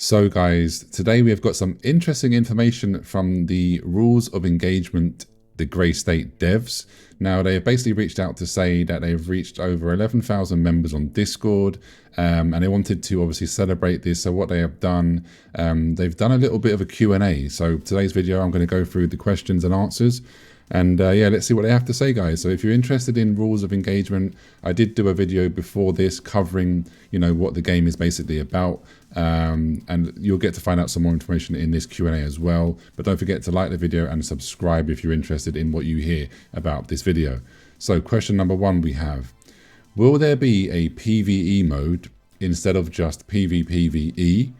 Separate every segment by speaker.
Speaker 1: So guys, today we have got some interesting information from the Rules of Engagement, the Grey State devs. Now they have basically reached out to say that they've reached over 11,000 members on Discord, and they wanted to obviously celebrate this. So what they have done, they've done a little bit of a Q&A. So today's video, I'm going to go through the questions and answers. And yeah, let's see what they have to say, guys. So if you're interested in rules of engagement, I did do a video before this covering, what the game is basically about. And you'll get to find out some more information in this Q&A as well. But don't forget to like the video and subscribe if you're interested in what you hear about this video. So question number one we have, will there be a PvE mode instead of just PvPVE?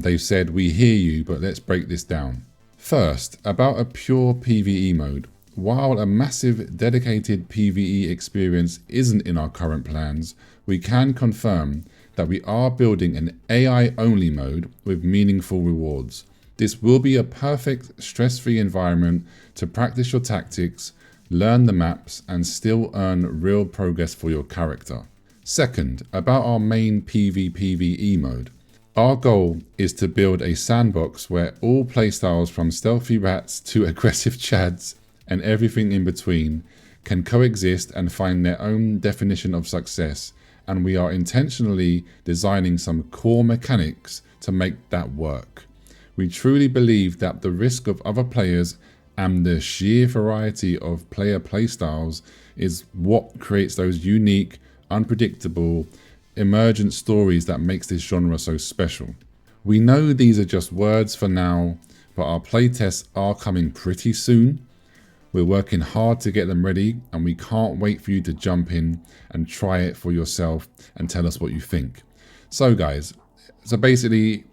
Speaker 1: They've said, we hear you, but let's break this down. First, about a pure PvE mode. While a massive dedicated PvE experience isn't in our current plans, we can confirm that we are building an AI-only mode with meaningful rewards. This will be a perfect stress-free environment to practice your tactics, learn the maps, and still earn real progress for your character. Second, about our main PvPVE mode. Our goal is to build a sandbox where all playstyles from stealthy rats to aggressive chads and everything in between can coexist and find their own definition of success, and we are intentionally designing some core mechanics to make that work. We truly believe that the risk of other players and the sheer variety of player playstyles is what creates those unique, unpredictable, emergent stories that makes this genre so special. We know these are just words for now, but our playtests are coming pretty soon. We're working hard to get them ready, and we can't wait for you to jump in and try it for yourself and tell us what you think. So guys, basically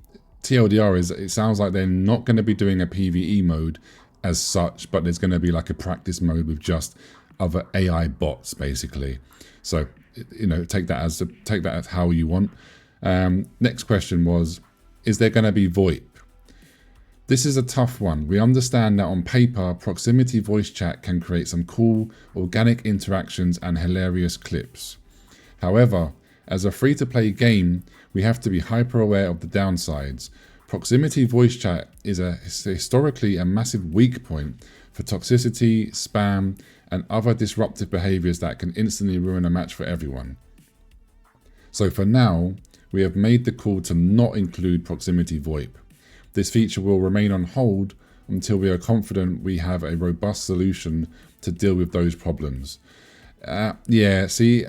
Speaker 1: TLDR is, it sounds like they're not going to be doing a PvE mode as such, but there's going to be like a practice mode with just other AI bots basically. So take that as how you want. Next question was, is there going to be VoIP? This is a tough one. We understand that on paper, proximity voice chat can create some cool organic interactions and hilarious clips. However, as a free-to-play game, we have to be hyper aware of the downsides. Proximity voice chat is historically a massive weak point for toxicity, spam, and other disruptive behaviors that can instantly ruin a match for everyone. So for now, we have made the call to not include proximity VoIP. This feature will remain on hold until we are confident we have a robust solution to deal with those problems. Yeah, see,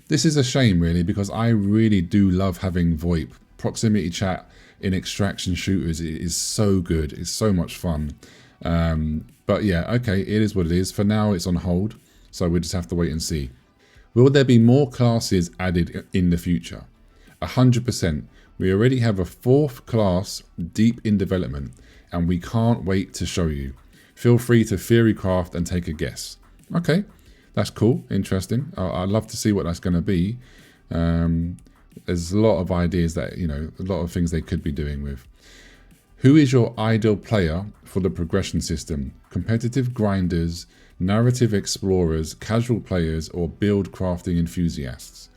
Speaker 1: this is a shame really, because I really do love having VoIP. Proximity chat in extraction shooters is so good, it's so much fun. But yeah, okay, it is what it is. For now, it's on hold, so we just have to wait and see. Will there be more classes added in the future? 100%. We already have a 4th class deep in development, and we can't wait to show you. Feel free to theorycraft and take a guess. Okay, that's cool, interesting. I'd love to see what that's going to be. There's a lot of ideas that, a lot of things they could be doing with. Who is your ideal player for the progression system? Competitive grinders, narrative explorers, casual players, or build crafting enthusiasts?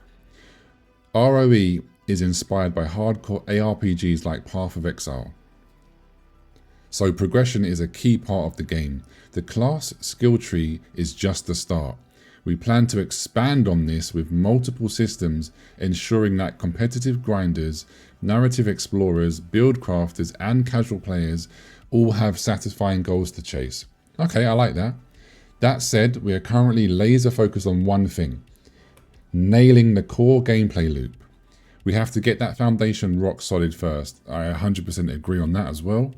Speaker 1: ROE is inspired by hardcore ARPGs like Path of Exile. So progression is a key part of the game. The class skill tree is just the start. We plan to expand on this with multiple systems, ensuring that competitive grinders, narrative explorers, build crafters, and casual players all have satisfying goals to chase. Okay, I like that. That said, we are currently laser focused on one thing: nailing the core gameplay loop. We have to get that foundation rock solid first. I 100% agree on that as well.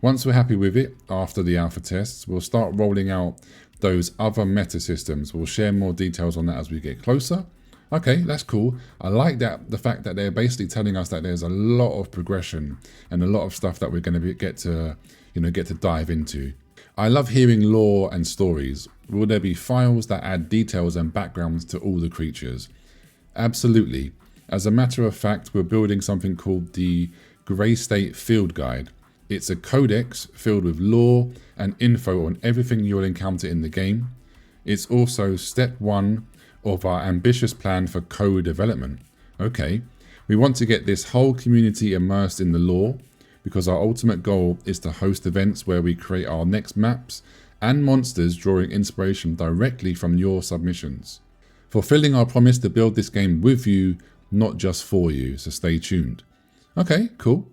Speaker 1: Once we're happy with it, after the alpha tests, we'll start rolling out those other meta systems. We'll share more details on that as we get closer. Okay, that's cool. I like that, the fact that they're basically telling us that there's a lot of progression and a lot of stuff that we're going to get to dive into. I love hearing lore and stories. Will there be files that add details and backgrounds to all the creatures? Absolutely. As a matter of fact, we're building something called the Grey State Field Guide. It's a codex filled with lore and info on everything you'll encounter in the game. It's also step 1 of our ambitious plan for co-development. Okay, We want to get this whole community immersed in the lore, because our ultimate goal is to host events where we create our next maps and monsters, drawing inspiration directly from your submissions. Fulfilling our promise to build this game with you, not just for you, so stay tuned. Okay, cool.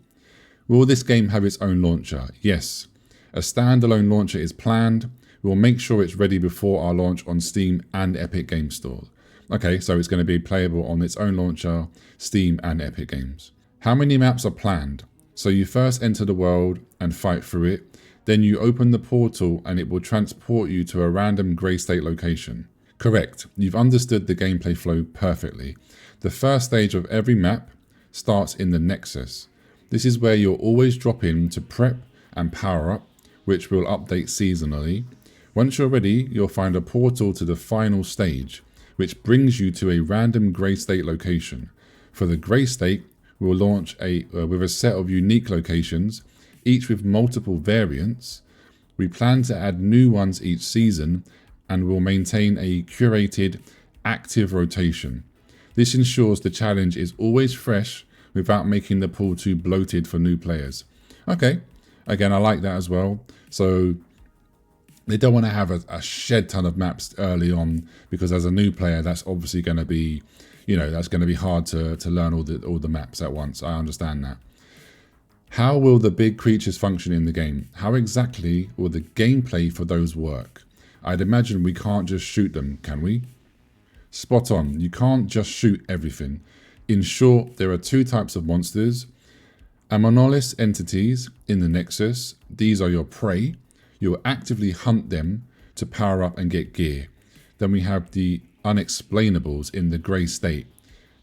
Speaker 1: Will this game have its own launcher? Yes. A standalone launcher is planned. We'll make sure it's ready before our launch on Steam and Epic Games Store. Okay, so it's going to be playable on its own launcher, Steam and Epic Games. How many maps are planned? So you first enter the world and fight through it. Then you open the portal and it will transport you to a random grey state location. Correct, you've understood the gameplay flow perfectly. The first stage of every map starts in the Nexus. This is where you'll always drop in to prep and power up, which will update seasonally. Once you're ready, you'll find a portal to the final stage, which brings you to a random grey state location. For the grey state, we'll launch with a set of unique locations, each with multiple variants. We plan to add new ones each season, and will maintain a curated, active rotation. This ensures the challenge is always fresh without making the pool too bloated for new players. Okay, again, I like that as well. So they don't want to have a shed ton of maps early on, because as a new player, that's obviously going to be, that's going to be hard to learn all the maps at once. I understand that. How will the big creatures function in the game? How exactly will the gameplay for those work? I'd imagine we can't just shoot them, can we? Spot on, you can't just shoot everything. In short, there are two types of monsters. Anomalous entities in the Nexus. These are your prey. You'll actively hunt them to power up and get gear. Then we have the unexplainables in the grey state.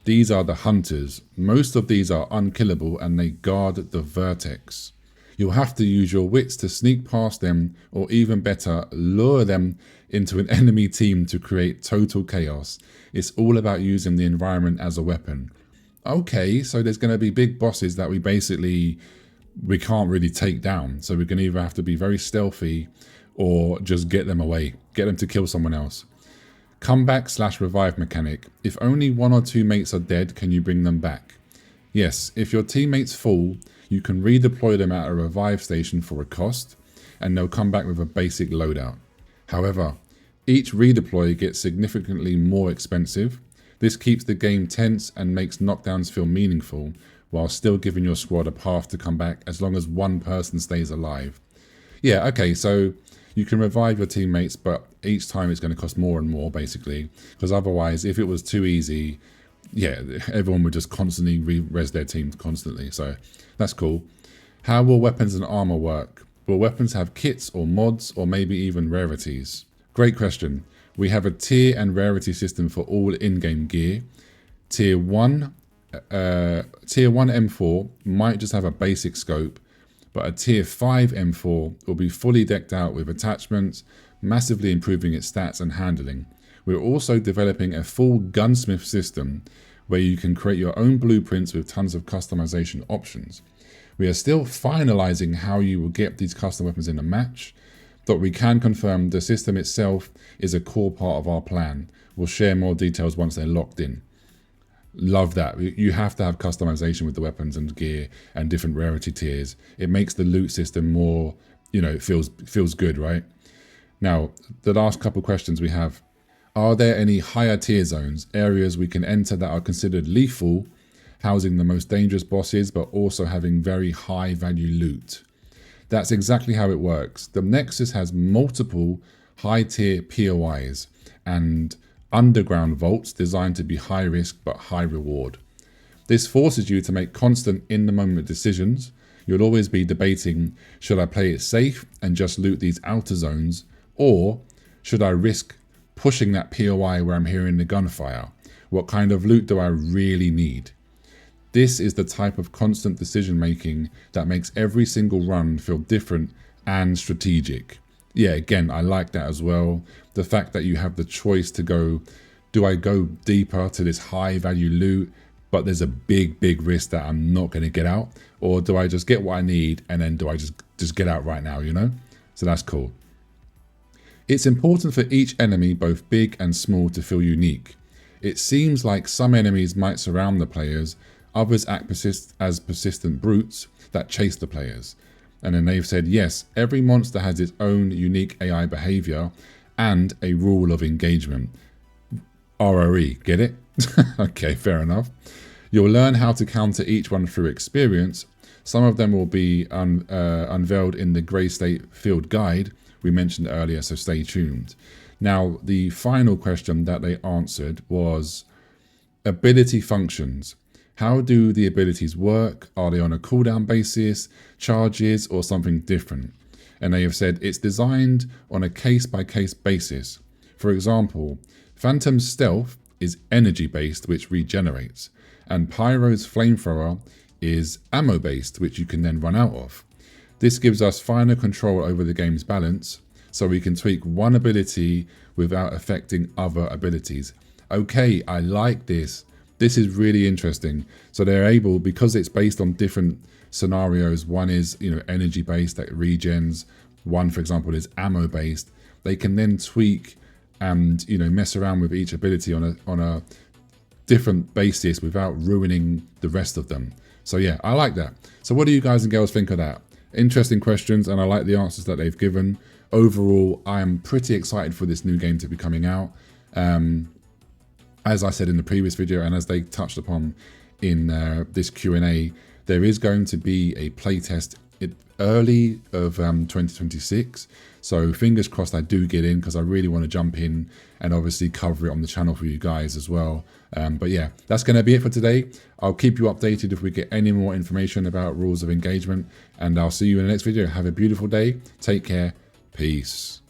Speaker 1: These are the hunters. Most of these are unkillable and they guard the vertex. You'll have to use your wits to sneak past them, or even better, lure them into an enemy team to create total chaos. It's all about using the environment as a weapon. Okay, so there's going to be big bosses that we can't really take down. So we're going to either have to be very stealthy or just get them away, get them to kill someone else. Comeback/revive mechanic. If only one or two mates are dead, can you bring them back? Yes, if your teammates fall, you can redeploy them at a revive station for a cost, and they'll come back with a basic loadout. However, each redeploy gets significantly more expensive. This keeps the game tense and makes knockdowns feel meaningful, while still giving your squad a path to come back as long as one person stays alive. Yeah, okay, so you can revive your teammates, but each time it's going to cost more and more, basically. Because otherwise, if it was too easy, yeah, everyone would just constantly res their teams constantly. So that's cool. How will weapons and armor work? Will weapons have kits or mods, or maybe even rarities? Great question. We have a tier and rarity system for all in-game gear. Tier 1 M4 might just have a basic scope, but a tier 5 M4 will be fully decked out with attachments, massively improving its stats and handling. We're also developing a full gunsmith system where you can create your own blueprints with tons of customization options. We are still finalizing how you will get these custom weapons in a match, but we can confirm the system itself is a core part of our plan. We'll share more details once they're locked in. Love that. You have to have customization with the weapons and gear and different rarity tiers. It makes the loot system more, it feels good, right? Now, the last couple questions we have. Are there any higher tier zones, areas we can enter that are considered lethal, housing the most dangerous bosses, but also having very high value loot? That's exactly how it works. The Nexus has multiple high tier POIs and underground vaults designed to be high risk but high reward. This forces you to make constant in the moment decisions. You'll always be debating, should I play it safe and just loot these outer zones, or should I risk pushing that POI where I'm hearing the gunfire? What kind of loot do I really need? This is the type of constant decision making that makes every single run feel different and strategic. Yeah, again, I like that as well. The fact that you have the choice to go, do I go deeper to this high value loot, but there's a big risk that I'm not going to get out? Or do I just get what I need and then do I just get out right now, So that's cool. It's important for each enemy, both big and small, to feel unique. It seems like some enemies might surround the players, Others act as persistent brutes that chase the players. And then they've said, yes, every monster has its own unique AI behavior and a rule of engagement. ROE, get it? Okay, fair enough. You'll learn how to counter each one through experience. Some of them will be unveiled in the Grey State Field Guide we mentioned earlier, so stay tuned. Now, the final question that they answered was ability functions. How do the abilities work? Are they on a cooldown basis, charges, or something different? And they have said it's designed on a case-by-case basis. For example, Phantom's stealth is energy-based, which regenerates, and Pyro's flamethrower is ammo-based, which you can then run out of. This gives us finer control over the game's balance, so we can tweak one ability without affecting other abilities. Okay, I like this. This is really interesting. So they're able, because it's based on different scenarios, one is, energy based that regens, one, for example, is ammo based. They can then tweak and, mess around with each ability on a different basis without ruining the rest of them. So yeah, I like that. So what do you guys and girls think of that? Interesting questions, and I like the answers that they've given. Overall, I am pretty excited for this new game to be coming out. As I said in the previous video, and as they touched upon in this Q&A, there is going to be a playtest early of 2026. So fingers crossed I do get in, because I really want to jump in and obviously cover it on the channel for you guys as well. But yeah, that's going to be it for today. I'll keep you updated if we get any more information about rules of engagement, and I'll see you in the next video. Have a beautiful day. Take care. Peace.